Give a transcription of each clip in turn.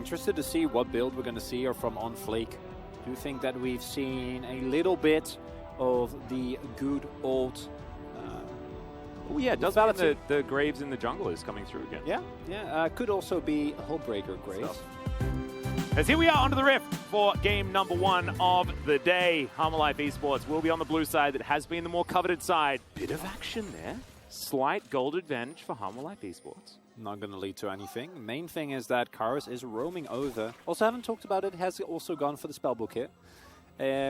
interested to see what build we're going to see here from On Fleek. Do you think that we've seen a little bit of the good old... oh yeah, it does mean the Graves in the jungle is coming through again. Yeah. Could also be Hullbreaker Graves. As here we are onto the Rift for game number 1 of the day. Hanwha Life Esports will be on the blue side. That has been the more coveted side. Bit of action there. Slight gold advantage for Hanwha Life Esports. Not going to lead to anything. Main thing is that Karis is roaming over. Also haven't talked about it. Has also gone for the Spellbook hit.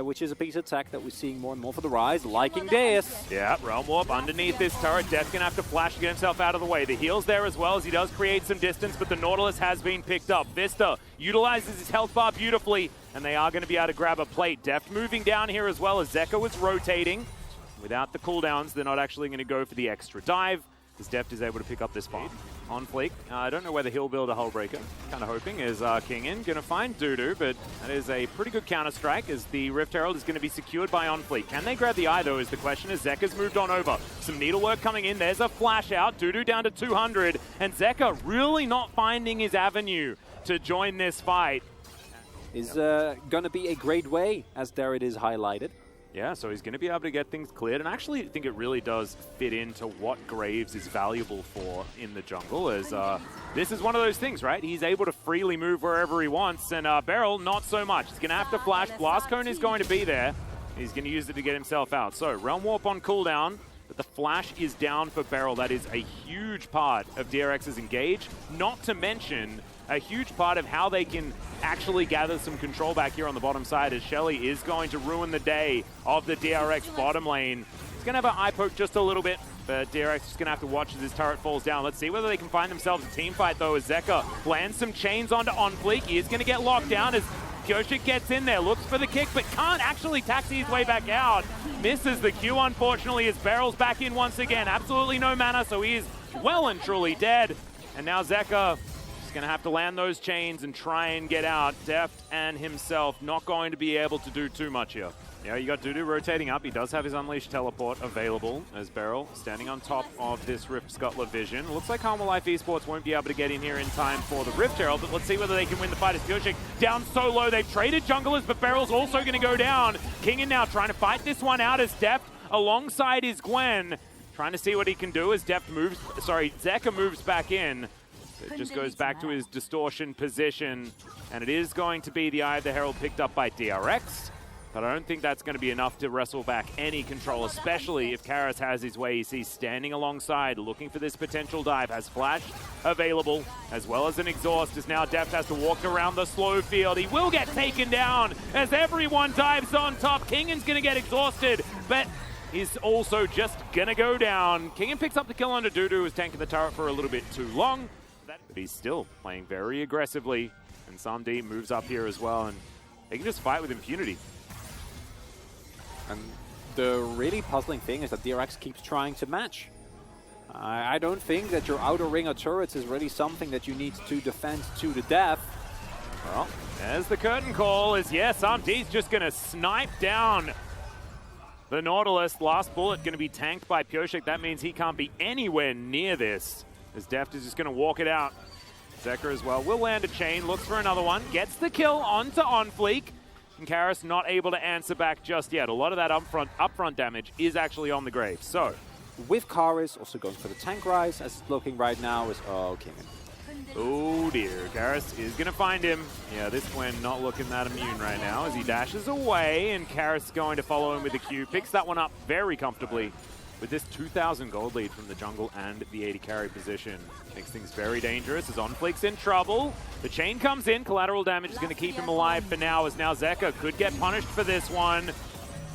Which is a piece of tech that we're seeing more and more for the Rise, liking this. Yeah, Realm Warp underneath this turret. Death's going to have to flash to get himself out of the way. The heal's there as well as he does create some distance, but the Nautilus has been picked up. Vista utilizes his health bar beautifully, and they are going to be able to grab a plate. Deft moving down here as well as Zeka is rotating. Without the cooldowns, they're not actually going to go for the extra dive, as Deft is able to pick up this farm. On Fleek, I don't know whether he'll build a Hullbreaker. Kind of hoping is Kingin going to find Dudu, but that is a pretty good counter-strike as the Rift Herald is going to be secured by On Fleek. Can they grab the eye though is the question as Zeka's moved on over. Some needlework coming in, there's a flash out, Dudu down to 200, and Zeka really not finding his avenue to join this fight. Is going to be a great way, as there it is highlighted. Yeah, so he's going to be able to get things cleared, and actually I think it really does fit into what Graves is valuable for in the jungle, as this is one of those things, right? He's able to freely move wherever he wants, and Beryl, not so much. He's going to have to flash. Blast Cone is going to be there. He's going to use it to get himself out. So, Realm Warp on cooldown, but the flash is down for Beryl. That is a huge part of DRX's engage, not to mention a huge part of how they can actually gather some control back here on the bottom side, as HLE is going to ruin the day of the DRX bottom lane. He's going to have an eye poke just a little bit, but DRX is going to have to watch as his turret falls down. Let's see whether they can find themselves a team fight though, as Zeka lands some chains onto On Fleek. He is going to get locked down as Kyoshik gets in there, looks for the kick, but can't actually taxi his way back out. Misses the Q, unfortunately, as Beryl's back in once again. Absolutely no mana, so he is well and truly dead. And now Zeka going to have to land those chains and try and get out. Deft and himself not going to be able to do too much here. Yeah, you got Dudu rotating up. He does have his Unleashed teleport available as Beryl standing on top of this Rift Scuttler vision. Looks like Hanwha Life Esports won't be able to get in here in time for the Rift Herald, but let's see whether they can win the fight as Kyoshik down so low. They've traded junglers, but Beryl's also going to go down. Kingin now trying to fight this one out as Deft alongside his Gwen, trying to see what he can do as Zeka moves back in. It just goes back to his distortion position, and it is going to be the Eye of the Herald picked up by DRX, but I don't think that's going to be enough to wrestle back any control, especially if Karis has his way. He's standing alongside, looking for this potential dive, has flash available, as well as an exhaust, as now Deft has to walk around the slow field. He will get taken down as everyone dives on top. Kingin's going to get exhausted, but he's also just going to go down. Kingin picks up the kill onto Dudu, who's tanking the turret for a little bit too long. But he's still playing very aggressively, and Samdeep moves up here as well, and they can just fight with impunity. And the really puzzling thing is that DRX keeps trying to match. I don't think that your outer ring of turrets is really something that you need to defend to the death. Well, as the curtain call is, yes, Samdeep's just going to snipe down the Nautilus. Last bullet going to be tanked by Kyoshik. That means he can't be anywhere near this, as Deft is just going to walk it out. Zeka as well will land a chain, looks for another one, gets the kill onto On Fleek, and Karis not able to answer back just yet. A lot of that upfront damage is actually on the Grave. So, with Karis also going for the tank rise, as it's looking right now is Kingin. Oh dear, Karis is going to find him. Yeah, this Gwen not looking that immune right now as he dashes away, and Karis going to follow him with the Q. Picks that one up very comfortably with this 2,000 gold lead from the jungle and the 80 carry position. Makes things very dangerous as On Fleek's in trouble. The chain comes in, collateral damage is going to keep him alive for now, as now Zeka could get punished for this one.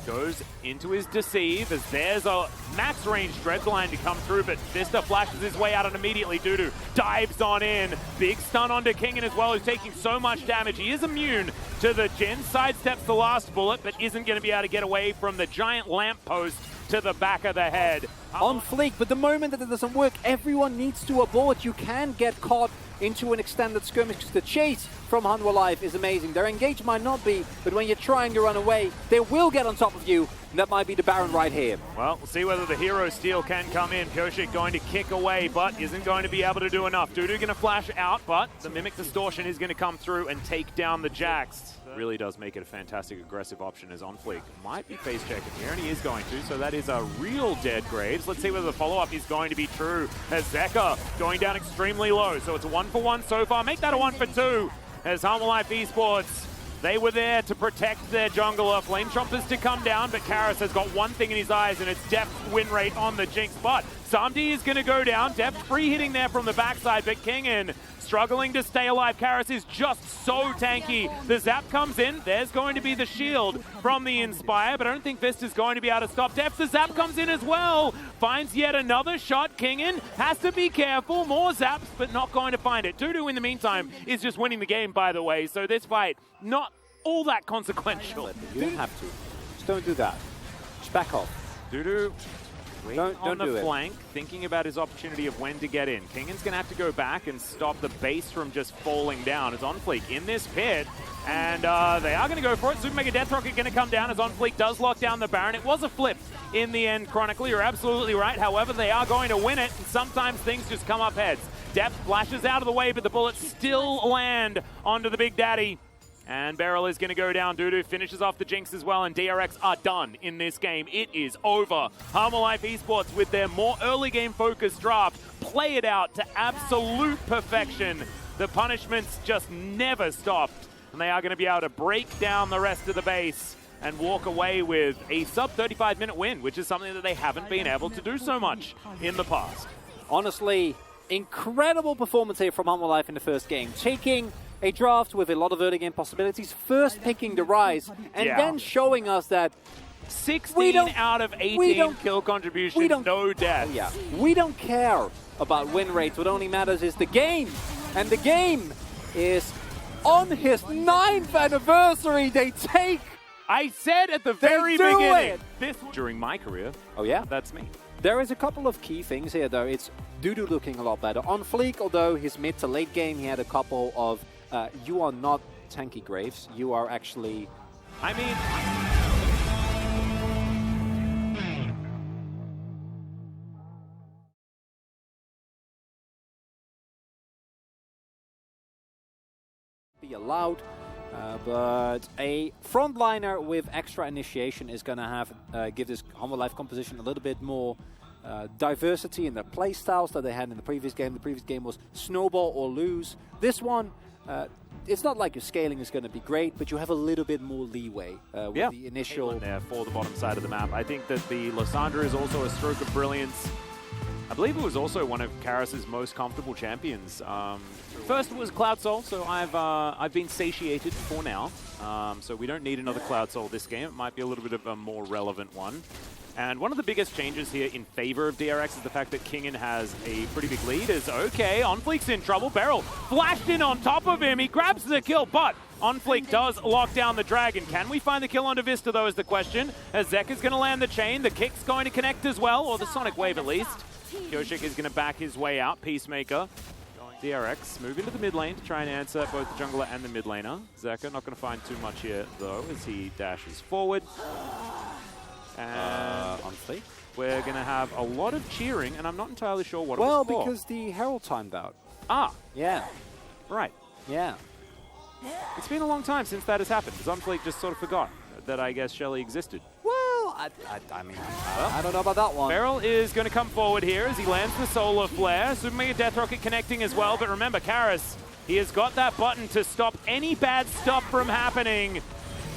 Goes into his deceive as there's a max range Dreadline to come through, but Vista flashes his way out and immediately Dudu dives on in. Big stun onto Kingin as well, who's taking so much damage. He is immune to the Jin, sidesteps the last bullet, but isn't going to be able to get away from the giant lamppost to the back of the head. On Fleek, but the moment that it doesn't work, everyone needs to abort. You can get caught into an extended skirmish, because the chase from Hanwha Life is amazing. Their engage might not be, but when you're trying to run away, they will get on top of you, and that might be the Baron right here. Well, we'll see whether the hero steal can come in. Pyosik going to kick away, but isn't going to be able to do enough. Dudu going to flash out, but the Mimic Distortion is going to come through and take down the Jax. Really does make it a fantastic aggressive option, as OnFleek might be face checking here, and he is going to, so that is a real dead Graves. Let's see whether the follow-up is going to be true, as Zeka going down extremely low, so it's a 1-for-1 so far. Make that a 1-for-2, as Hanwha Life Esports, they were there to protect their jungler. Flame Chompers to come down, but Karis has got one thing in his eyes, and it's Depth win rate on the Jinx. But Samdi is going to go down. Depth free hitting there from the backside, but Kingin struggling to stay alive. Karis is just so tanky. The zap comes in. There's going to be the shield from the Inspire, but I don't think Vista's going to be able to stop Depth. The zap comes in as well. Finds yet another shot. Kingin has to be careful. More zaps, but not going to find it. Dudu, in the meantime, is just winning the game, by the way. So this fight, not all that consequential. You don't have to. Just don't do that. Just back off. Dudu don't on the do flank, thinking about his opportunity of when to get in. Kingan's going to have to go back and stop the base from just falling down as OnFleek in this pit. And they are going to go for it. Super Mega Death Rocket going to come down as OnFleek does lock down the Baron. It was a flip in the end, Chronicle. You're absolutely right. However, they are going to win it, and sometimes things just come up heads. Depth flashes out of the way, but the bullets still land onto the Big Daddy. And Beryl is going to go down. Dudu finishes off the Jinx as well, and DRX are done in this game. It is over. Hanwha Life Esports, with their more early game focused draft, play it out to absolute perfection. The punishments just never stopped, and they are going to be able to break down the rest of the base and walk away with a sub 35-minute win, which is something that they haven't been able to do so much in the past. Honestly, incredible performance here from Hanwha Life in the first game. Taking a draft with a lot of early game possibilities, first picking the Rise, and then showing us that 16 out of 18 kill contributions, no deaths. Yeah, we don't care about win rates. What only matters is the game. And the game is on his 9th anniversary. They take... I said at the very beginning, this during my career. Oh yeah? That's me. There is a couple of key things here, though. It's Dudu looking a lot better. OnFleek, although his mid to late game, he had a couple of you are not tanky Graves. You are actually... I mean... be allowed, but a frontliner with extra initiation is going to have give this Hanwha Life composition a little bit more diversity in their play styles that they had in the previous game. The previous game was snowball or lose. This one, it's not like your scaling is going to be great, but you have a little bit more leeway with the initial... there for the bottom side of the map. I think that the Lysandra is also a stroke of brilliance. I believe it was also one of Karis's most comfortable champions. First it was Cloud Soul, so I've been satiated for now. So we don't need another Cloud Soul this game. It might be a little bit of a more relevant one. And one of the biggest changes here in favor of DRX is the fact that Kingin has a pretty big lead. OnFleek's in trouble. Beryl flashed in on top of him. He grabs the kill, but OnFleek does lock down the Dragon. Can we find the kill onto Vista, though, is the question. As Zeka's going to land the chain. The kick's going to connect as well, or the Sonic Wave at least. Pyosik is going to back his way out. Peacemaker. DRX move into the mid lane to try and answer both the jungler and the mid laner. Zeka not going to find too much here, though, as he dashes forward. And OnFleek? We're going to have a lot of cheering, and I'm not entirely sure what it was for. Well, because the Herald timed out. Ah. Yeah. Right. Yeah. It's been a long time since that has happened. OnFleek just sort of forgot that I guess Shelly existed. Well, I mean, I don't know about that one. Beryl is going to come forward here as he lands the Solar Flare. Super Mega Death Rocket connecting as well, but remember, Karis, he has got that button to stop any bad stuff from happening.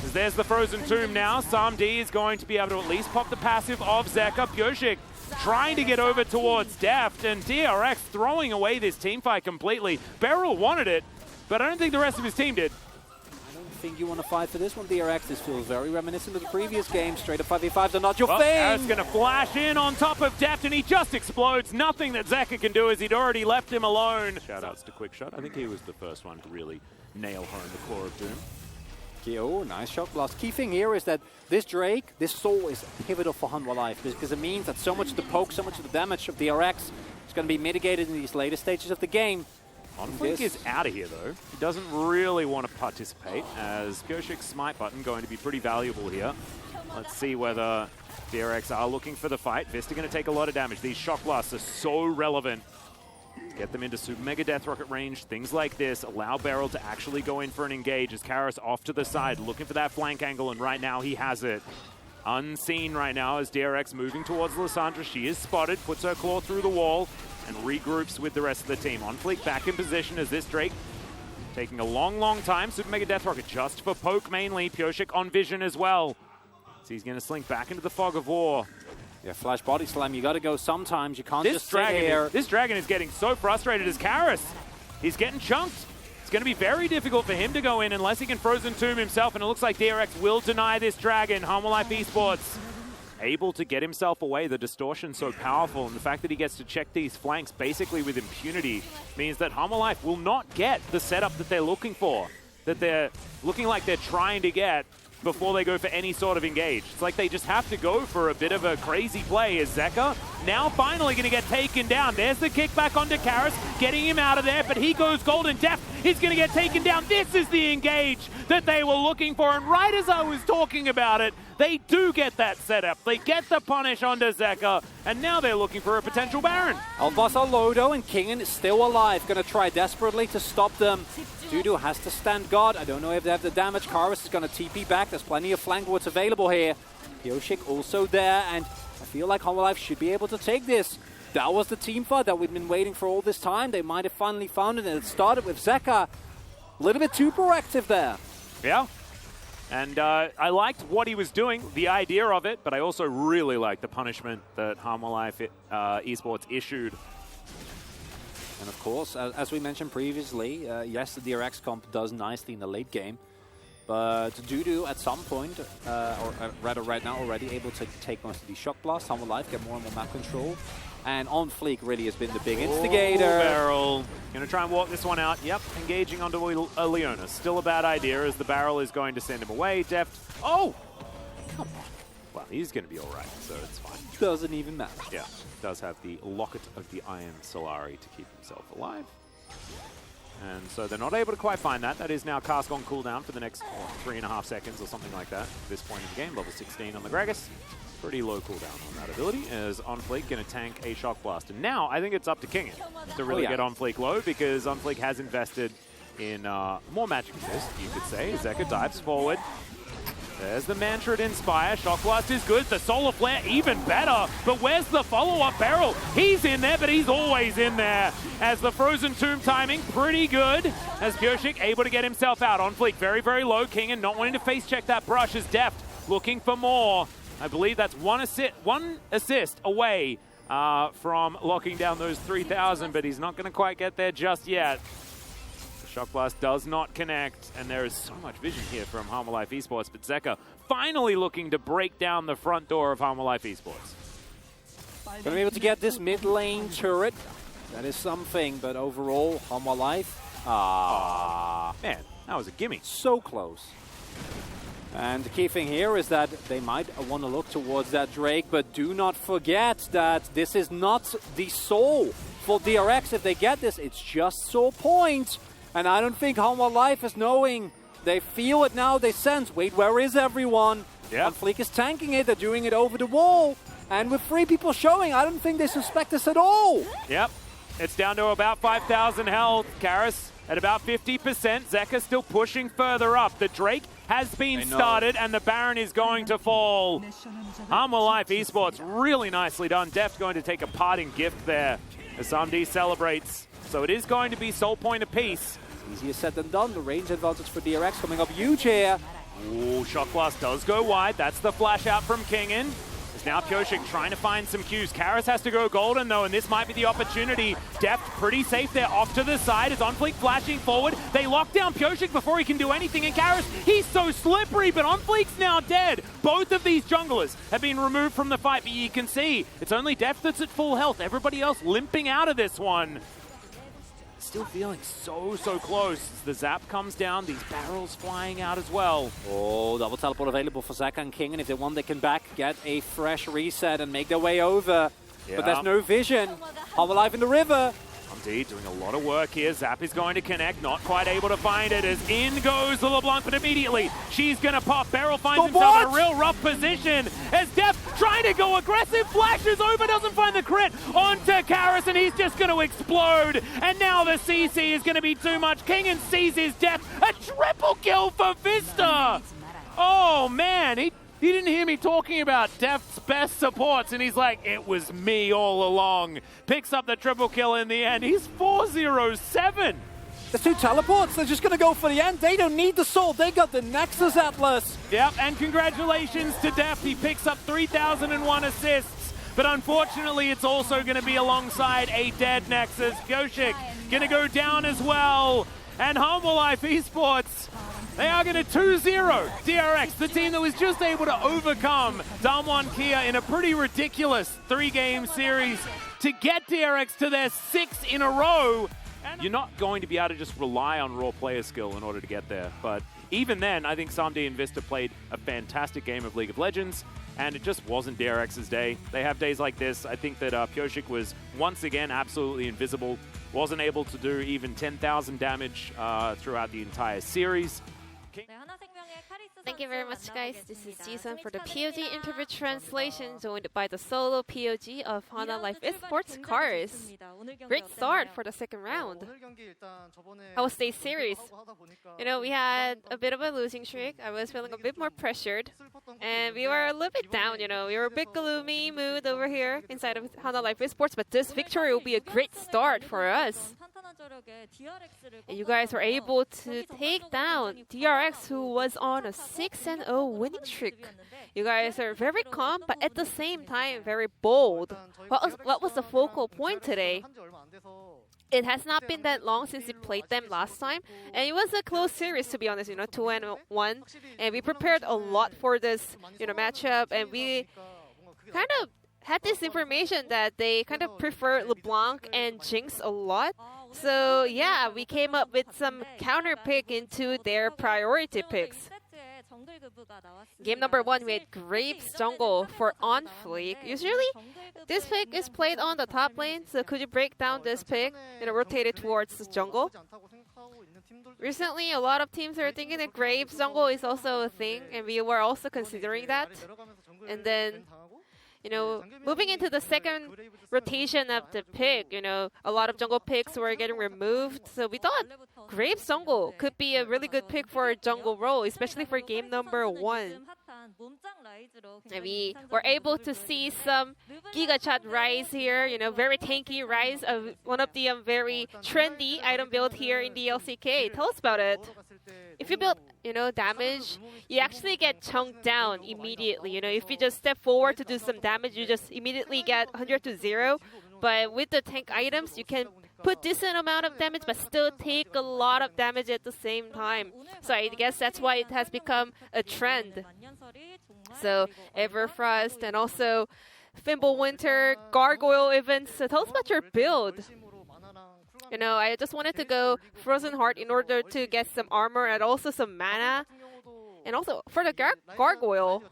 As there's the Frozen Tomb now. Samdi is going to be able to at least pop the passive of Zeka. Pyosik trying to get over towards Deft, and DRX throwing away this teamfight completely. Beryl wanted it, but I don't think the rest of his team did. I don't think you want to fight for this one, DRX. This feels very reminiscent of the previous game. Straight up 5v5s are not your thing. Karis going to flash in on top of Deft, and he just explodes. Nothing that Zeka can do as he'd already left him alone. Shoutouts to Quickshot. I think he was the first one to really nail home the core of Doom. Oh, nice shot blast. Key thing here is that this Drake, this Soul is pivotal for Hanwha Life, because it means that so much of the poke, so much of the damage of DRX is going to be mitigated in these later stages of the game. Onfleek is out of here, though. He doesn't really want to participate, as Pyoshik's smite button going to be pretty valuable here. Let's see whether DRX are looking for the fight. Vista going to take a lot of damage. These shock blasts are so relevant. Get them into Super Mega Death Rocket range. Things like this allow Beryl to actually go in for an engage as Karis off to the side, looking for that flank angle, and right now he has it. Unseen right now as DRX moving towards Lissandra. She is spotted, puts her claw through the wall, and regroups with the rest of the team. Onfleek back in position as this Drake taking a long, long time. Super Mega Death Rocket just for poke mainly. Pyoshik on vision as well. So he's going to slink back into the fog of war. Yeah, flash body slam, you got to go sometimes. You can't just sit here. This dragon is getting so frustrated as Karis. He's getting chunked. It's going to be very difficult for him to go in unless he can Frozen Tomb himself, and it looks like DRX will deny this dragon. Hanwha Life Esports able to get himself away. The distortion so powerful, and the fact that he gets to check these flanks basically with impunity means that Hanwha Life will not get the setup that they're looking for, that they're looking like they're trying to get before they go for any sort of engage. It's like they just have to go for a bit of a crazy play as Zeka now finally going to get taken down. There's the kickback onto Karis, getting him out of there, but he goes golden. Deft is going to get taken down. This is the engage that they were looking for, and right as I was talking about it, they do get that setup. They get the punish onto Zeka, and now they're looking for a potential Baron. Elbas are low though, and Kingen is still alive. Going to try desperately to stop them. Dudu has to stand guard. I don't know if they have the damage. Karis is going to TP back. There's plenty of flank what's available here. Pyoshik also there, and I feel like Hanwha Life should be able to take this. That was the team fight that we've been waiting for all this time. They might have finally found it, and it started with Zeka. A little bit too proactive there. Yeah. And I liked what he was doing, the idea of it, but I also really liked the punishment that Hanwha Life Esports issued. And of course, as we mentioned previously, yes, the DRX comp does nicely in the late game, but Dudu at some point, or rather right now already, able to take most of these shock blasts. Hanwha Life get more and more map control. And Onfleek really has been the big instigator. Barrel. Going to try and walk this one out. Yep, engaging onto a Leona. Still a bad idea as the barrel is going to send him away. Deft. Oh! Come on. Well, he's going to be all right, so it's fine. Doesn't even matter. Yeah, does have the Locket of the Iron Solari to keep himself alive. And so they're not able to quite find that. That is now cast on cooldown for the next 3.5 seconds or something like that at this point in the game. Level 16 on the Gragas. Pretty low cooldown on that ability, as Onfleek going to tank a Shock Blast. And now I think it's up to Kingen to really get Onfleek low, because Onfleek has invested in more Magic Resist, you could say. Zeka dives forward. There's the Mantra Inspire. Shock Blast is good. The Solar Flare even better. But where's the follow-up barrel? He's in there, but he's always in there. As the Frozen Tomb timing, pretty good. As Pyoshik able to get himself out. Onfleek very, very low. Kingen not wanting to face check that brush as Deft looking for more. I believe that's one assist away from locking down those 3,000, but he's not going to quite get there just yet. The Shock Blast does not connect, and there is so much vision here from Hanwha Life Esports, but Zeka finally looking to break down the front door of Hanwha Life Esports. Going to be able to get this mid lane turret. That is something, but overall, Hanwha Life. Man, that was a gimme. So close. And the key thing here is that they might want to look towards that Drake, but do not forget that this is not the soul for DRX. If they get this, it's just soul point. And I don't think Hanwha Life is knowing. They feel it now, they sense, wait, where is everyone? Yeah. Onfleek is tanking it, they're doing it over the wall. And with 3 people showing, I don't think they suspect this at all. Yep, it's down to about 5,000 health. Karis at about 50%. Zeka still pushing further up. The Drake has been started, and the Baron is going to fall. Hanwha Life Esports, really nicely done. Deft going to take a parting gift there as Samdi celebrates. So it is going to be soul point apiece. Easier said than done. The range advantage for DRX coming up huge here. Ooh, Shock Blast does go wide. That's the flash out from Kingen. It's now Pyoshik trying to find some cues. Karis has to go golden though, and this might be the opportunity. Deft pretty safe there off to the side as Onfleek flashing forward. They lock down Pyoshik before he can do anything, and Karis, he's so slippery, but Onfleek's now dead. Both of these junglers have been removed from the fight, but you can see it's only Deft that's at full health. Everybody else limping out of this one. Still feeling so close. The zap comes down, these barrels flying out as well. Oh, double teleport available for Zeka and King, and if they want, they can get a fresh reset and make their way over. Yeah. But there's no vision. Hanwha Life in the river. Indeed, doing a lot of work here. Zap is going to connect, not quite able to find it as in goes the LeBlanc, but immediately she's going to pop. Beryl finds himself in a real rough position as Def trying to go aggressive, flashes over, doesn't find the crit onto Karis, and he's just going to explode. And now the CC is going to be too much. King sees his death. A triple kill for Vista. Oh man, he didn't hear me talking about Def's best supports, and he's like, it was me all along. Picks up the triple kill in the end. He's 4-0-7. The two teleports, they're just going to go for the end. They don't need the soul. They got the Nexus Atlas. Yep, and congratulations to Def. He picks up 3,001 assists, but unfortunately it's also going to be alongside a dead Nexus. Goshik going to go down as well. And Hanwha Life Esports, they are going to 2-0 DRX, the team that was just able to overcome Damwon Kia in a pretty ridiculous 3-game series to get DRX to their 6th in a row. You're not going to be able to just rely on raw player skill in order to get there, but even then, I think Samdi and Vista played a fantastic game of League of Legends, and it just wasn't DRX's day. They have days like this. I think that Pyoshik was once again absolutely invisible, wasn't able to do even 10,000 damage throughout the entire series. Thank you very much, guys. This is Jisun for the POG interview translation, joined by the solo POG of Hanwha Life Esports Cars. Great start for the second round. How was today's series? You know, we had a bit of a losing streak. I was feeling a bit more pressured, and we were a little bit down, you know. We were a bit gloomy mood over here inside of Hanwha Life Esports, but this victory will be a great start for us. And you guys were able to take down DRX, who was on a 6-0 winning streak. You guys are very calm, but at the same time, very bold. What was the focal point today? It has not been that long since we played them last time, and it was a close series, to be honest, you know, 2-1. And we prepared a lot for this, you know, matchup, and we kind of had this information that they kind of prefer LeBlanc and Jinx a lot. So yeah, we came up with some counter pick into their priority picks. Game number 1, we had Graves jungle for on fleek. Usually, this pick is played on the top lane, so could you break down this pick and rotate it towards the jungle? Recently, a lot of teams are thinking that Graves jungle is also a thing, and we were also considering that. And then, you know, moving into the second rotation of the pick, you know, a lot of jungle picks were getting removed. So we thought Graves jungle could be a really good pick for a jungle role, especially for game number 1. And we were able to see some Giga Chat rise here, you know, very tanky rise of one of the very trendy item build here in the LCK. Tell us about it. If you build, you know, damage, you actually get chunked down immediately. You know, if you just step forward to do some damage, you just immediately get 100 to 0. But with the tank items, you can put decent amount of damage, but still take a lot of damage at the same time. So I guess that's why it has become a trend. So Everfrost and also Fimbulwinter, Gargoyle events. So tell us about your build. You know, I just wanted to go Frozen Heart in order to get some armor and also some mana. And also for the Gargoyle,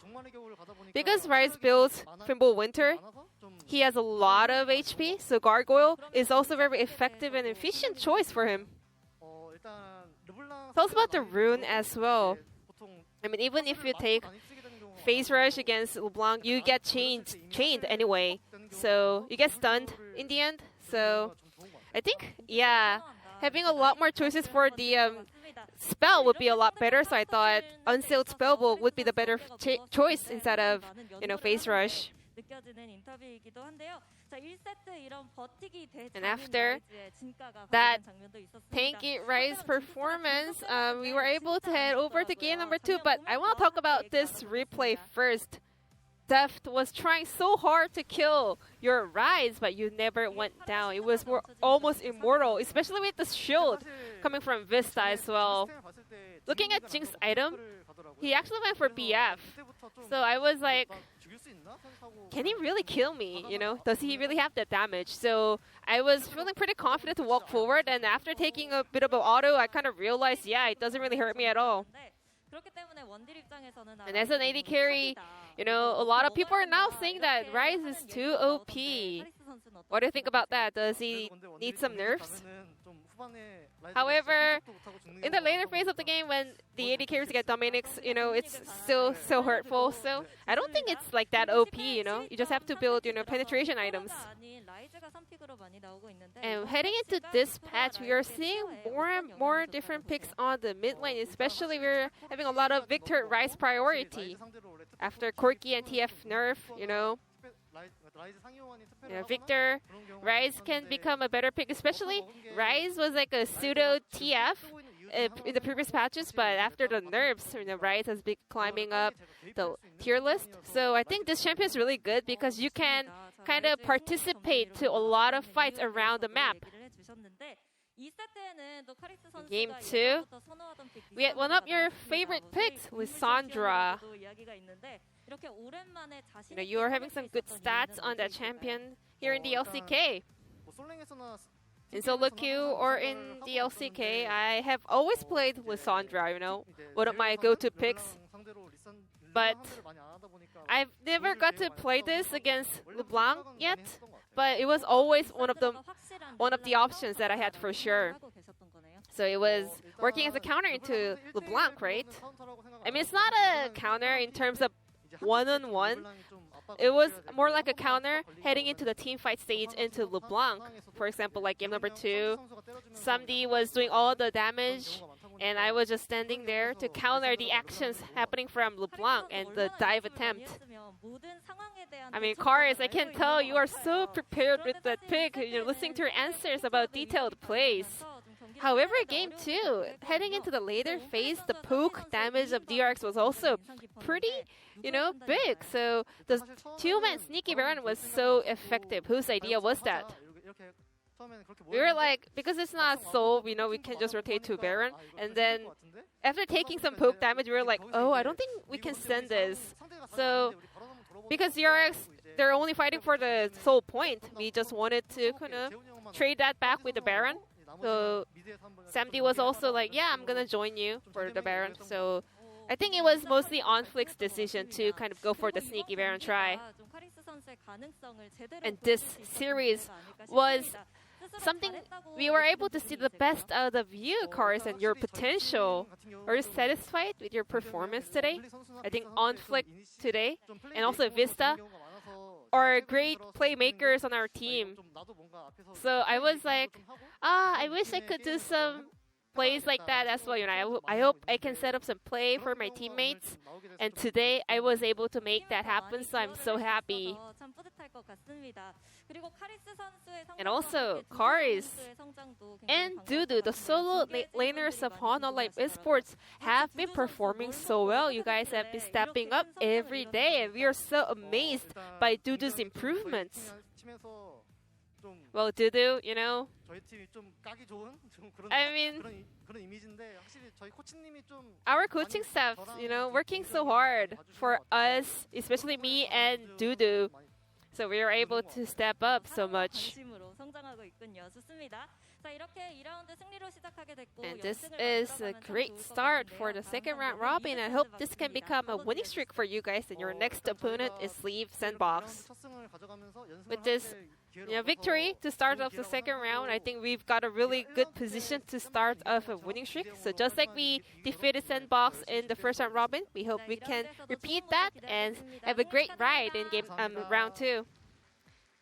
because Rise builds Fimbulwinter, he has a lot of HP, so Gargoyle is also a very effective and efficient choice for him. Tell us about the rune as well. I mean, even if you take Phase Rush against LeBlanc, you get chained anyway. So you get stunned in the end. So I think, yeah, having a lot more choices for the spell would be a lot better. So I thought Unsealed Spellbook would be the better choice instead of, you know, Phase Rush. And after that tanky Rise performance, we were able to head over to game number 2. But I want to talk about this replay first. Deft was trying so hard to kill your Rise, but you never went down. It was almost immortal, especially with the shield coming from Vista as well. Looking at Jinx's item, he actually went for BF. So I was like, can he really kill me? You know, does he really have the damage? So I was feeling pretty confident to walk forward, and after taking a bit of an auto, I kind of realized, yeah, it doesn't really hurt me at all. And as an AD carry, you know, a lot of people are now saying that Rise is too OP. What do you think about that? Does he need some nerfs? However, in the later phase of the game, when the AD carries get Dominics, you know, it's still so hurtful. So I don't think it's like that OP, you know. You just have to build, you know, penetration items. And heading into this patch, we are seeing more and more different picks on the mid lane. Especially, we're having a lot of Victor Rise priority. After Corki and TF nerf, you know, Victor, Rise can become a better pick. Especially, Rise was like a pseudo TF in the previous patches, but after the nerfs, you know, Rise has been climbing up the tier list. So I think this champion is really good because you can kind of participate to a lot of fights around the map. Game 2, we had one of your favorite picks with Sandra. You know, you are having some good stats on that champion here in the LCK. In solo queue or in the LCK, I have always played Lissandra, you know, one of my go-to picks. But I've never got to play this against LeBlanc yet, but it was always one of the options that I had for sure. So it was working as a counter into LeBlanc, right? I mean, it's not a counter in terms of one-on-one. It was more like a counter heading into the team fight stage into LeBlanc. For example, like game number 2, Samdi was doing all the damage, and I was just standing there to counter the actions happening from LeBlanc and the dive attempt. I mean, Karis, I can tell you are so prepared with that pick. You're listening to your answers about detailed plays. However, game 2, heading into the later phase, the poke damage of DRX was also pretty, you know, big. So the two-man sneaky Baron was so effective. Whose idea was that? We were like, because it's not Soul, you know, we can just rotate to Baron. And then after taking some poke damage, we were like, oh, I don't think we can send this. So because DRX, they're only fighting for the Soul point, we just wanted to kind of trade that back with the Baron. So Samdi was also like, yeah, I'm gonna join you for the Baron. So I think it was mostly OnFlick's decision to kind of go for the sneaky Baron try. And this series was something we were able to see the best out of you, Karis, and your potential. Are you satisfied with your performance today? I think OnFlick today, and also Vista, are great playmakers on our team. So I was like, I wish I could do some plays like that as well. You know, I hope I can set up some play for my teammates. And today I was able to make that happen, so I'm so happy. And also, Karis and Dudu, the solo laners of Hanwha Life Esports, have been performing so well. You guys have been stepping up every day, and we are so amazed by Dudu's improvements. Well, Dudu, you know, I mean, our coaching staff, you know, working so hard for us, especially me and Dudu. So we were able to step up so much. And this is a great start for the second round robin. I hope this can become a winning streak for you guys, and your next opponent is Sleeve Sandbox. With this victory to start off the second round, I think we've got a really good position to start off a winning streak. So just like we defeated Sandbox in the first round robin, we hope we can repeat that and have a great ride in round 2.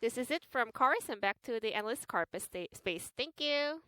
This is it from Karis, and back to the analyst carpet space. Thank you.